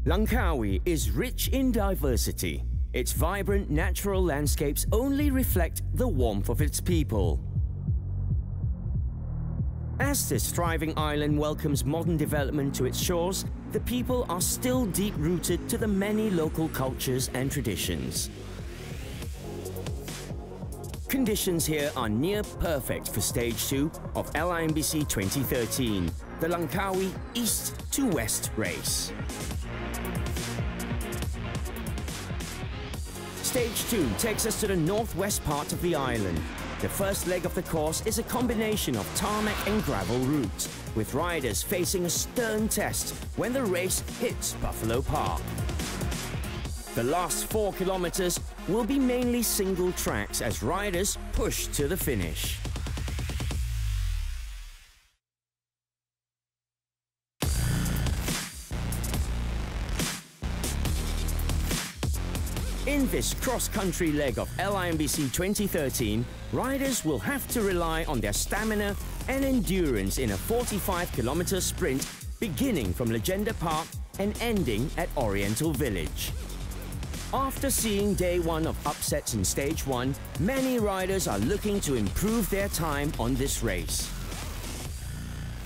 Langkawi is rich in diversity. Its vibrant natural landscapes only reflect the warmth of its people. As this thriving island welcomes modern development to its shores, the people are still deep-rooted to the many local cultures and traditions. Conditions here are near perfect for Stage 2 of LIMBC 2013, the Langkawi East to West race. Stage 2 takes us to the northwest part of the island. The first leg of the course is a combination of tarmac and gravel routes, with riders facing a stern test when the race hits Buffalo Park. The last 4 kilometers will be mainly single tracks as riders push to the finish. In this cross-country leg of LIMBC 2013, riders will have to rely on their stamina and endurance in a 45-kilometer sprint beginning from Legenda Park and ending at Oriental Village. After seeing day 1 of upsets in Stage 1, many riders are looking to improve their time on this race.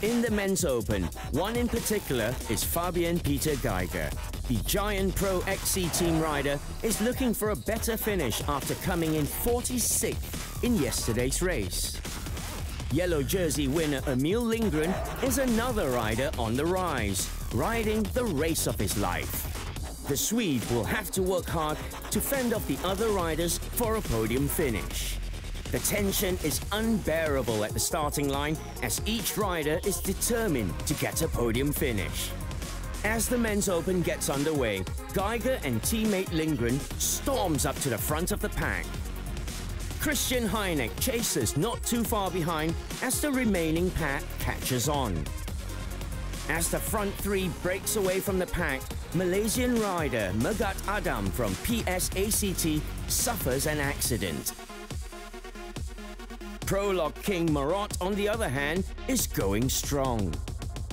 In the Men's Open, one in particular is Fabian Peter Geiger. The Giant Pro XC team rider is looking for a better finish after coming in 46th in yesterday's race. Yellow jersey winner Emil Lindgren is another rider on the rise, riding the race of his life. The Swede will have to work hard to fend off the other riders for a podium finish. The tension is unbearable at the starting line as each rider is determined to get a podium finish. As the Men's Open gets underway, Geiger and teammate Lindgren storms up to the front of the pack. Christian Heineck chases not too far behind as the remaining pack catches on. As the front 3 breaks away from the pack, Malaysian rider Megat Adam from PSACT suffers an accident. Prologue King Marot, on the other hand, is going strong.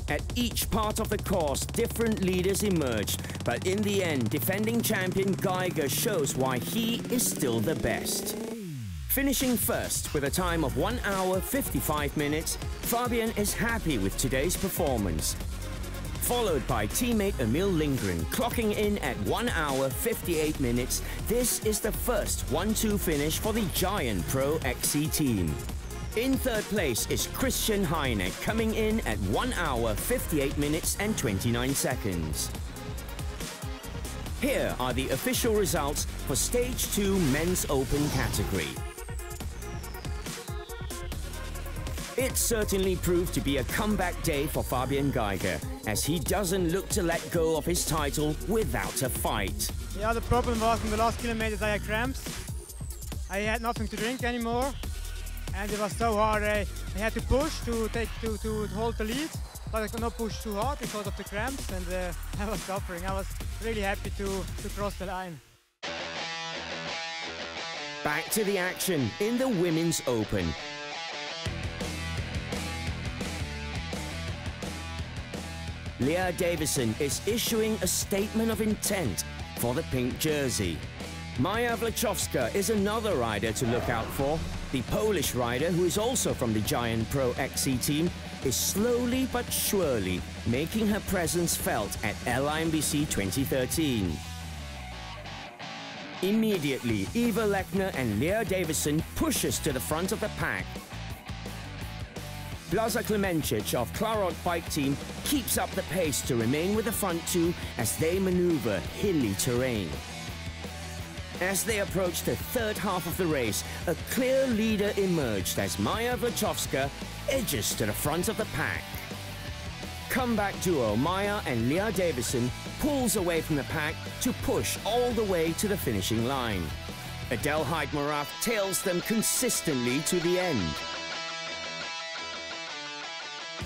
At each part of the course, different leaders emerged, but in the end, defending champion Geiger shows why he is still the best. Finishing first with a time of 1 hour 55 minutes, Fabian is happy with today's performance. Followed by teammate Emil Lindgren, clocking in at 1 hour 58 minutes. This is the first 1-2 finish for the Giant Pro XC team. In third place is Christian Heineck, coming in at 1 hour 58 minutes and 29 seconds. Here are the official results for Stage 2 Men's Open category. It certainly proved to be a comeback day for Fabian Geiger, as he doesn't look to let go of his title without a fight. Yeah, the problem was in the last kilometers I had cramps. I had nothing to drink anymore, and it was so hard. I had to push to hold the lead, but I could not push too hard because of the cramps, and I was suffering. I was really happy to cross the line. Back to the action in the Women's Open. Leah Davison is issuing a statement of intent for the pink jersey. Maja Wleczowska is another rider to look out for. The Polish rider, who is also from the Giant Pro XC team, is slowly but surely making her presence felt at LIMBC 2013. Immediately, Eva Lechner and Leah Davison pushes to the front of the pack. Blaza Klemencic of Klarot Bike Team keeps up the pace to remain with the front 2 as they maneuver hilly terrain. As they approach the third half of the race, a clear leader emerged as Maja Wleczowska edges to the front of the pack. Comeback duo Maja and Leah Davison pulls away from the pack to push all the way to the finishing line. Adelheid Maraf tails them consistently to the end.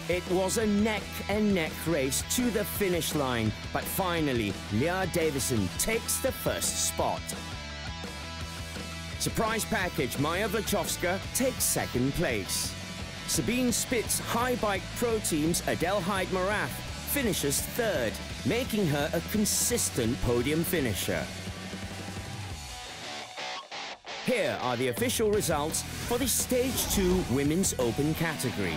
It was a neck-and-neck race to the finish line, but finally, Leah Davison takes the first spot. Surprise package Maja Wleczowska takes second place. Sabine Spitz High Bike Pro Team's Adelheid Maraf finishes third, making her a consistent podium finisher. Here are the official results for the Stage 2 Women's Open category.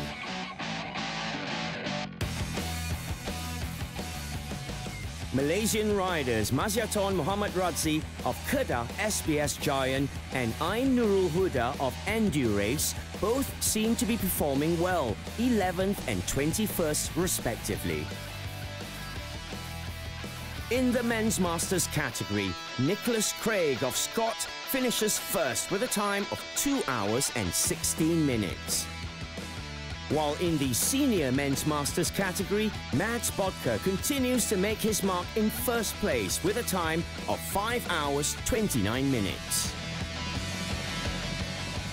Malaysian riders Maziaton Muhammad Radzi of Kedah SBS Giant and Ain Nurul Huda of Endurace both seem to be performing well, 11th and 21st respectively. In the Men's Masters category, Nicholas Craig of Scott finishes first with a time of 2 hours and 16 minutes. While in the Senior Men's Masters category, Mads Bodker continues to make his mark in first place with a time of 5 hours 29 minutes.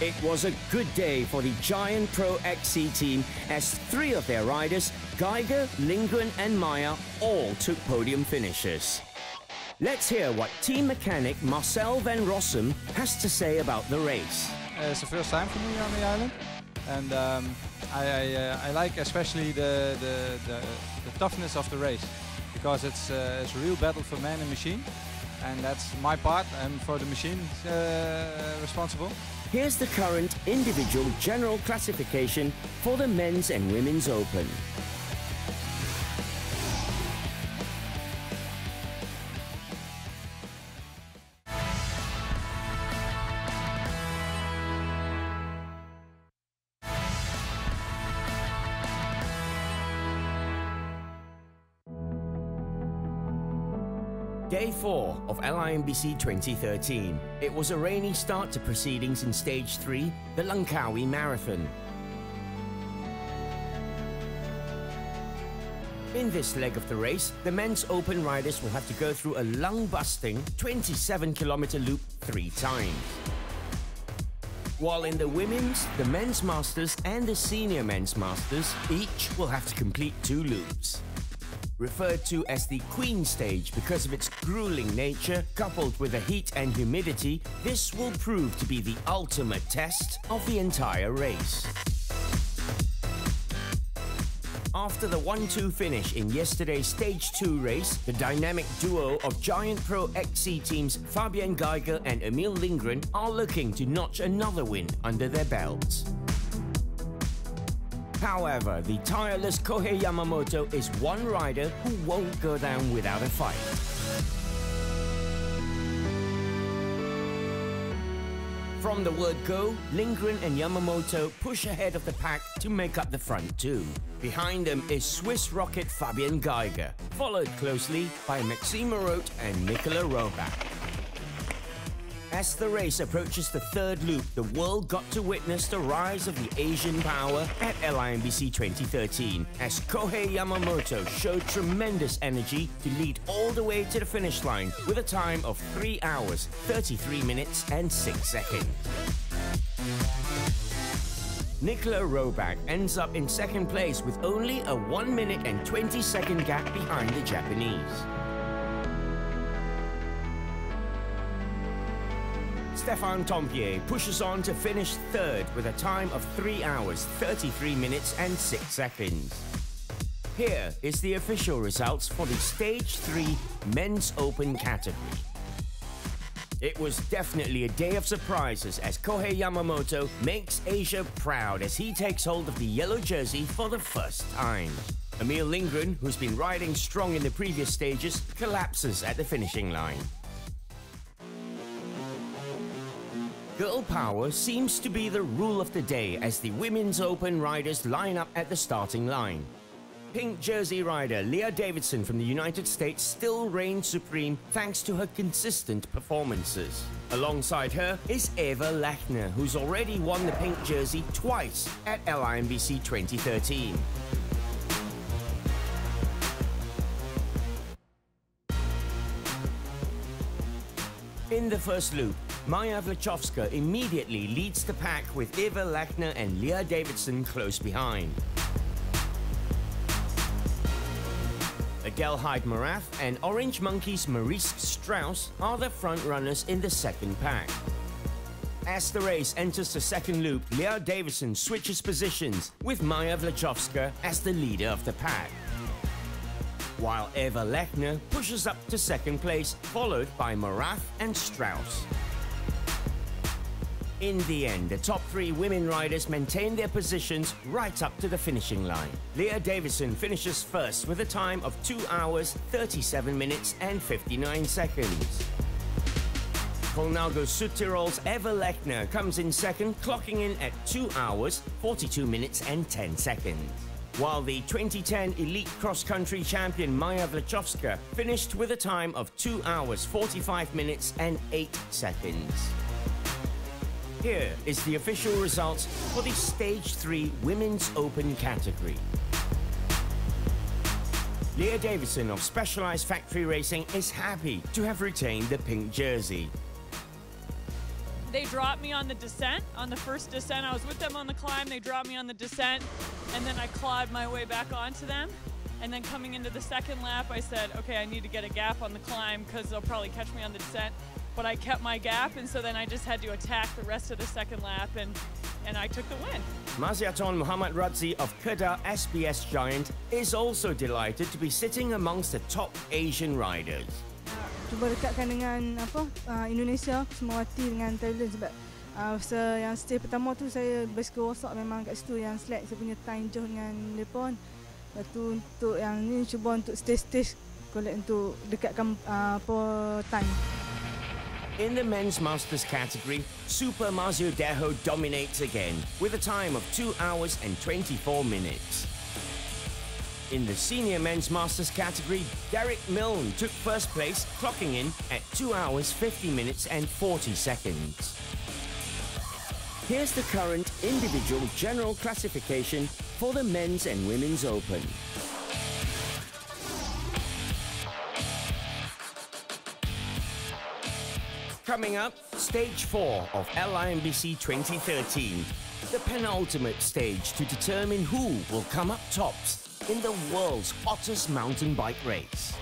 It was a good day for the Giant Pro XC team as 3 of their riders, Geiger, Lindgren and Maya, all took podium finishes. Let's hear what team mechanic Marcel van Rossum has to say about the race. It's the first time for me on the island, and I like especially the toughness of the race, because it's a real battle for man and machine, and that's my part, and for the machine responsible. Here's the current individual general classification for the Men's and Women's Open. Day 4 of LIMBC 2013. It was a rainy start to proceedings in Stage 3, the Langkawi Marathon. In this leg of the race, the Men's Open riders will have to go through a lung-busting 27-kilometer loop 3 times. While in the Women's, the Men's Masters and the Senior Men's Masters each will have to complete 2 loops. Referred to as the Queen Stage because of its grueling nature, coupled with the heat and humidity, this will prove to be the ultimate test of the entire race. After the 1-2 finish in yesterday's Stage 2 race, the dynamic duo of Giant Pro XC teams Fabian Geiger and Emil Lindgren are looking to notch another win under their belts. However, the tireless Kohei Yamamoto is one rider who won't go down without a fight. From the word go, Lindgren and Yamamoto push ahead of the pack to make up the front 2. Behind them is Swiss rocket Fabian Geiger, followed closely by Maxime Roth and Nicola Roback. As the race approaches the 3rd loop, the world got to witness the rise of the Asian power at LIMBC 2013, as Kohei Yamamoto showed tremendous energy to lead all the way to the finish line with a time of 3 hours, 33 minutes and 6 seconds. Nicola Roback ends up in 2nd place with only a 1 minute and 20-second gap behind the Japanese. Stéphane Tompier pushes on to finish 3rd with a time of 3 hours, 33 minutes and 6 seconds. Here is the official results for the Stage 3 Men's Open category. It was definitely a day of surprises as Kohei Yamamoto makes Asia proud as he takes hold of the yellow jersey for the first time. Emil Lindgren, who's been riding strong in the previous stages, collapses at the finishing line. Girl power seems to be the rule of the day as the Women's Open riders line up at the starting line. Pink jersey rider Leah Davidson from the United States still reigns supreme thanks to her consistent performances. Alongside her is Eva Lachner, who's already won the pink jersey twice at LIMBC 2013. In the first loop, Maja Vlčovská immediately leads the pack with Eva Lachner and Leah Davidson close behind. Adele Hyde-Morath and Orange Monkey's Maurice Strauss are the front runners in the second pack. As the race enters the second loop, Leah Davidson switches positions with Maja Vlčovská as the leader of the pack. while Eva Lechner pushes up to second place, followed by Morath and Strauss. In the end, the top 3 women riders maintain their positions right up to the finishing line. Leah Davison finishes first with a time of 2 hours, 37 minutes and 59 seconds. Colnago Südtirol's Eva Lechner comes in second, clocking in at 2 hours, 42 minutes and 10 seconds. While the 2010 Elite Cross Country champion Maja Wleczowska finished with a time of 2 hours, 45 minutes and 8 seconds. Here is the official results for the Stage 3 Women's Open category. Leah Davison of Specialized Factory Racing is happy to have retained the pink jersey. They dropped me on the descent. On the first descent, I was with them on the climb. They dropped me on the descent, and then I clawed my way back onto them. And then coming into the second lap, I said, okay, I need to get a gap on the climb because they'll probably catch me on the descent. But I kept my gap, and so then I just had to attack the rest of the second lap, and I took the win. Maziaton Muhammad Radzi of Kedah SBS Giant is also delighted to be sitting amongst the top Asian riders. Cuba dekatkan dengan Indonesia, Semawati dengan Thailand sebab yang stage pertama tu saya bicycle rosak memang kat situ yang slack saya punya time jauh dengan mereka. Lepas tu untuk yang ni cuba untuk stage collect untuk dekatkan time. In the men's masters category, Super Mazio Deho dominates again with a time of 2 hours and 24 minutes. In the senior men's masters category, Derek Milne took first place, clocking in at 2 hours, 50 minutes and 40 seconds. Here's the current individual general classification for the men's and women's open. Coming up, Stage 4 of LIMBC 2013, the penultimate stage to determine who will come up tops in the world's hottest mountain bike race.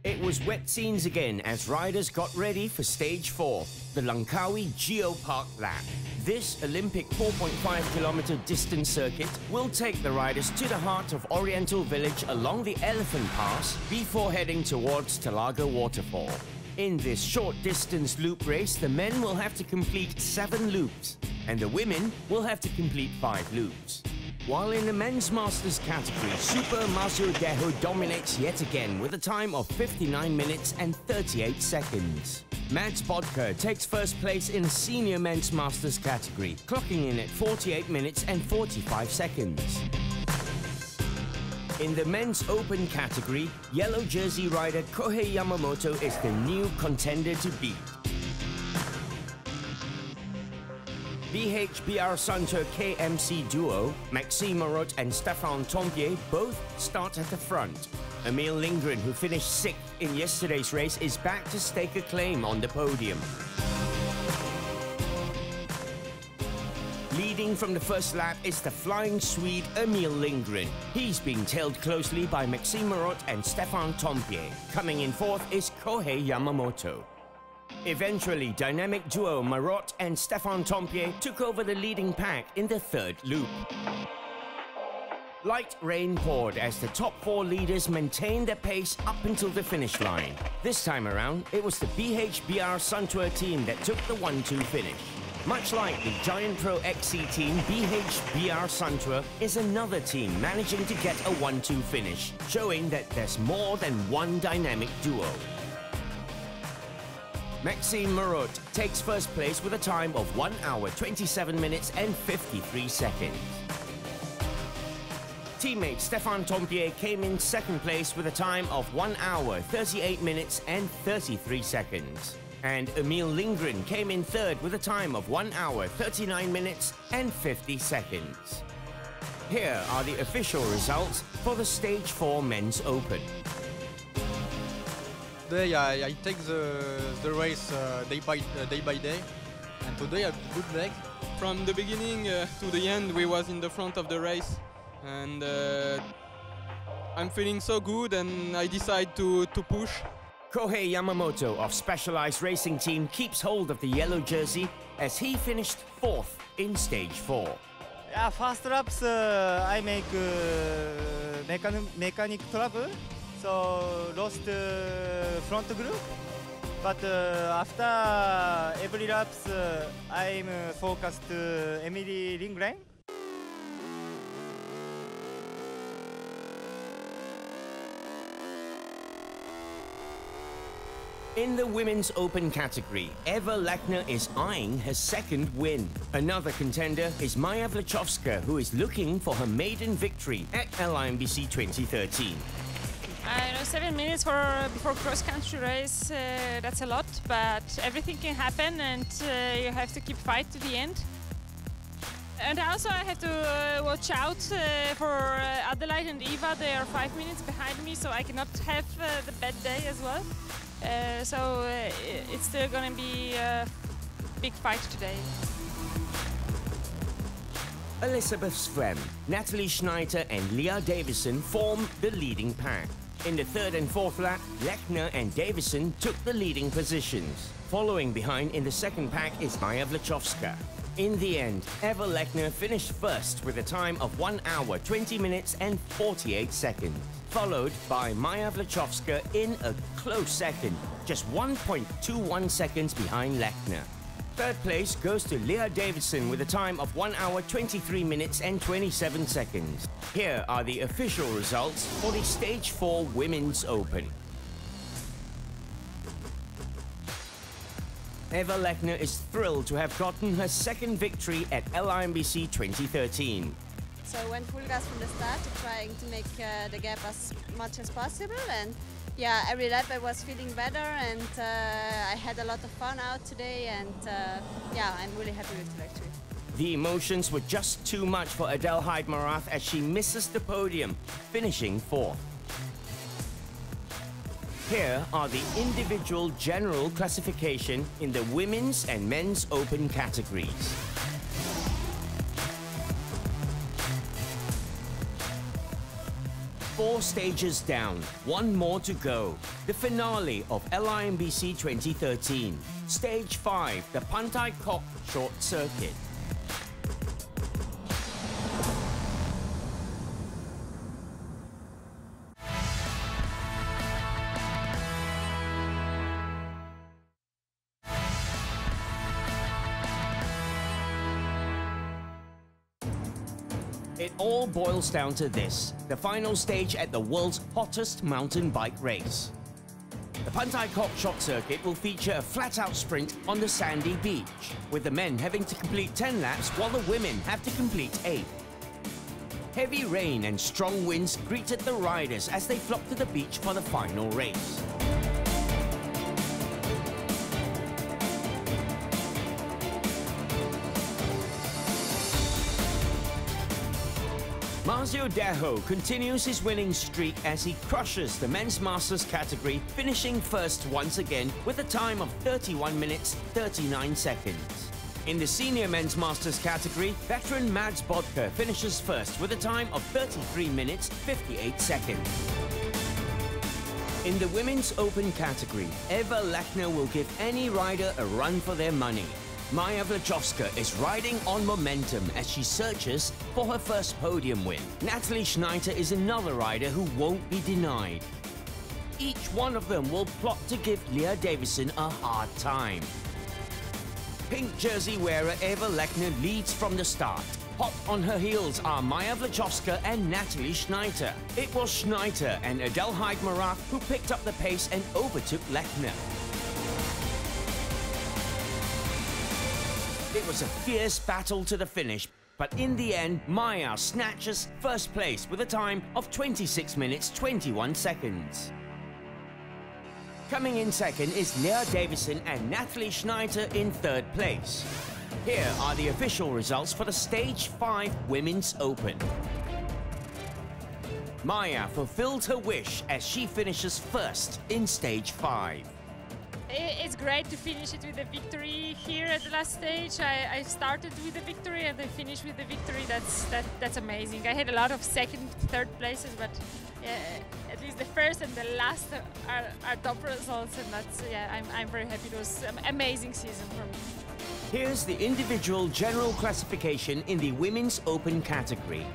It was wet scenes again as riders got ready for Stage 4, the Langkawi Geopark Lap. This Olympic 4.5-kilometer distance circuit will take the riders to the heart of Oriental Village along the Elephant Pass before heading towards Telaga Waterfall. In this short distance loop race, the men will have to complete 7 loops, and the women will have to complete 5 loops. While in the men's masters category, Super Mazio Deho dominates yet again with a time of 59 minutes and 38 seconds. Mads Bodker takes first place in the senior men's masters category, clocking in at 48 minutes and 45 seconds. In the men's open category, yellow jersey rider Kohei Yamamoto is the new contender to beat. BHBR Santo KMC duo, Maxime Marot and Stéphane Tompier, both start at the front. Emil Lindgren, who finished 6th in yesterday's race, is back to stake a claim on the podium. Leading from the first lap is the flying Swede Emil Lindgren. He's being tailed closely by Maxime Marot and Stéphane Tompier. Coming in 4th is Kohei Yamamoto. Eventually, dynamic duo Marot and Stéphane Tompier took over the leading pack in the 3rd loop. Light rain poured as the top 4 leaders maintained their pace up until the finish line. This time around, it was the BHBR Suntour team that took the 1-2 finish. Much like the Giant Pro XC team, BHBR Suntour is another team managing to get a 1-2 finish, showing that there's more than one dynamic duo. Maxime Marot takes first place with a time of 1 hour, 27 minutes and 53 seconds. Teammate Stéphane Tompier came in 2nd place with a time of 1 hour, 38 minutes and 33 seconds. And Emil Lindgren came in 3rd with a time of 1 hour, 39 minutes and 50 seconds. Here are the official results for the Stage 4 Men's Open. Today I take the race day by day, and today I have good leg. From the beginning to the end, we was in the front of the race, and I'm feeling so good, and I decide to push. Kohei Yamamoto of Specialized Racing Team keeps hold of the yellow jersey as he finished 4th in Stage 4. Yeah, first laps I make mechanic trouble, so lost front group. But after every laps, I'm focused Emily Ringren. In the Women's Open category, Eva Lechner is eyeing her second win. Another contender is Maja Vlhchovska, who is looking for her maiden victory at LIMBC 2013. I know 7 minutes before cross-country race, that's a lot, but everything can happen and you have to keep fight to the end. And also I have to watch out for Adelaide and Eva. They are 5 minutes behind me, so I cannot have the bad day as well. So it's still going to be a big fight today. Elizabeth Svrem, Natalie Schneider and Leah Davison form the leading pack. In the third and fourth lap, Lechner and Davison took the leading positions. Following behind in the second pack is Maja Vlhchovska. In the end, Eva Lechner finished first with a time of 1 hour, 20 minutes and 48 seconds, followed by Maja Vlhchovska in a close second, just 1.21 seconds behind Lechner. Third place goes to Leah Davison with a time of 1 hour, 23 minutes and 27 seconds. Here are the official results for the Stage 4 Women's Open. Eva Lechner is thrilled to have gotten her second victory at LIMBC 2013. So I went full gas from the start, trying to make the gap as much as possible, and yeah, every lap I was feeling better, and I had a lot of fun out today, and yeah, I'm really happy with the victory. The emotions were just too much for Adelheid Marath as she misses the podium, finishing fourth. Here are the individual general classification in the Women's and Men's Open categories. Four stages down, one more to go. The finale of LIMBC 2013. Stage 5, the Pantai Kok Short Circuit. It all boils down to this, the final stage at the world's hottest mountain bike race. The Pantai Kok Short Circuit will feature a flat-out sprint on the sandy beach, with the men having to complete 10 laps while the women have to complete 8. Heavy rain and strong winds greeted the riders as they flocked to the beach for the final race. Marzio Deho continues his winning streak as he crushes the Men's Masters category, finishing first once again with a time of 31 minutes 39 seconds. In the Senior Men's Masters category, veteran Mads Bodker finishes first with a time of 33 minutes 58 seconds. In the Women's Open category, Eva Lechner will give any rider a run for their money. Maja Vlhchovska is riding on momentum as she searches for her first podium win. Natalie Schneider is another rider who won't be denied. Each one of them will plot to give Leah Davison a hard time. Pink jersey wearer Eva Lechner leads from the start. Hot on her heels are Maja Vlhchovska and Natalie Schneider. It was Schneider and Adelheid Marath who picked up the pace and overtook Lechner. It was a fierce battle to the finish, but in the end, Maja snatches first place with a time of 26 minutes 21 seconds. Coming in second is Leah Davison and Natalie Schneider in third place. Here are the official results for the Stage 5 Women's Open. Maja fulfilled her wish as she finishes first in Stage 5. It's great to finish it with a victory here at the last stage. I started with a victory and I finished with the victory. That's amazing. I had a lot of second, third places, but at least the first and the last are top results, and that's I'm very happy. It was an amazing season for me. Here's the individual general classification in the Women's Open category.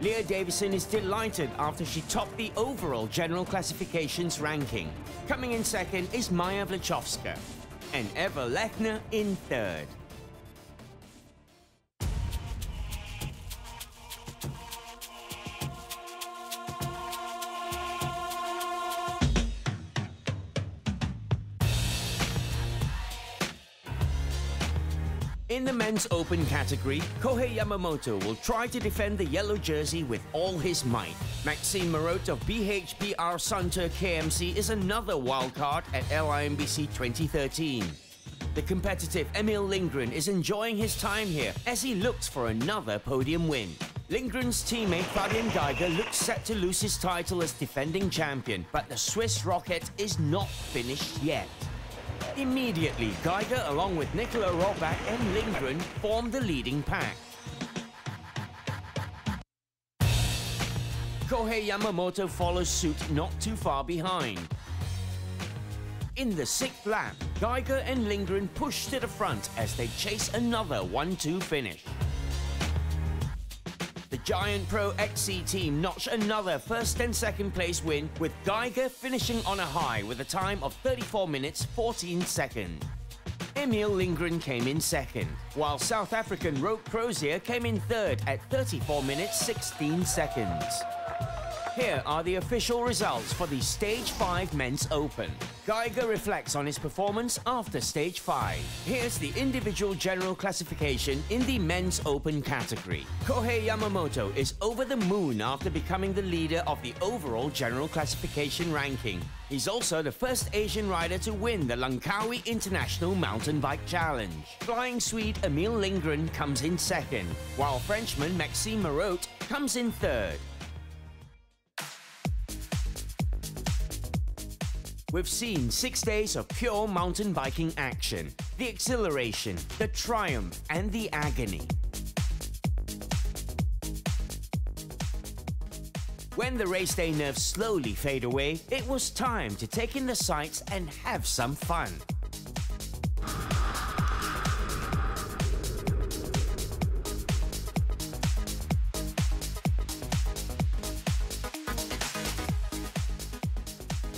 Leah Davison is delighted after she topped the overall general classifications ranking. Coming in second is Maja Vlčovská and Eva Lechner in third. In the Men's Open category, Kohei Yamamoto will try to defend the yellow jersey with all his might. Maxime Marot of BHPR Suntour KMC is another wildcard at LIMBC 2013. The competitive Emil Lindgren is enjoying his time here as he looks for another podium win. Lindgren's teammate Fabian Geiger looks set to lose his title as defending champion, but the Swiss rocket is not finished yet. Immediately, Geiger, along with Nicola Roback and Lindgren, form the leading pack. Kohei Yamamoto follows suit not too far behind. In the 6th lap, Geiger and Lindgren push to the front as they chase another 1-2 finish. The Giant Pro XC team notch another first and second place win, with Geiger finishing on a high with a time of 34 minutes 14 seconds. Emil Lindgren came in second, while South African Roke Crozier came in third at 34 minutes 16 seconds. Here are the official results for the Stage 5 Men's Open. Geiger reflects on his performance after Stage 5. Here's the individual general classification in the Men's Open category. Kohei Yamamoto is over the moon after becoming the leader of the overall general classification ranking. He's also the first Asian rider to win the Langkawi International Mountain Bike Challenge. Flying Swede Emil Lindgren comes in second, while Frenchman Maxime Marot comes in third. We've seen 6 days of pure mountain biking action. The exhilaration, the triumph, and the agony. When the race day nerves slowly fade away, it was time to take in the sights and have some fun.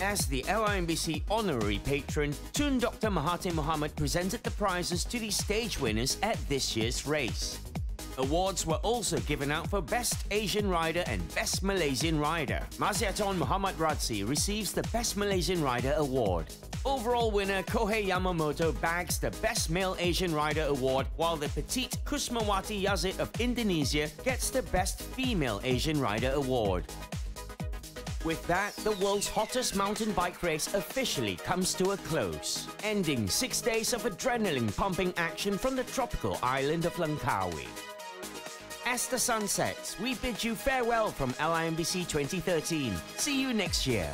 As the LIMBC honorary patron, Tun Dr. Mahathir Mohamad presented the prizes to the stage winners at this year's race. Awards were also given out for Best Asian Rider and Best Malaysian Rider. Maziaton Muhammad Radzi receives the Best Malaysian Rider award. Overall winner Kohei Yamamoto bags the Best Male Asian Rider award, while the petite Kusmawati Yazid of Indonesia gets the Best Female Asian Rider award. With that, the world's hottest mountain bike race officially comes to a close, ending 6 days of adrenaline-pumping action from the tropical island of Langkawi. As the sun sets, we bid you farewell from LIMBC 2013. See you next year.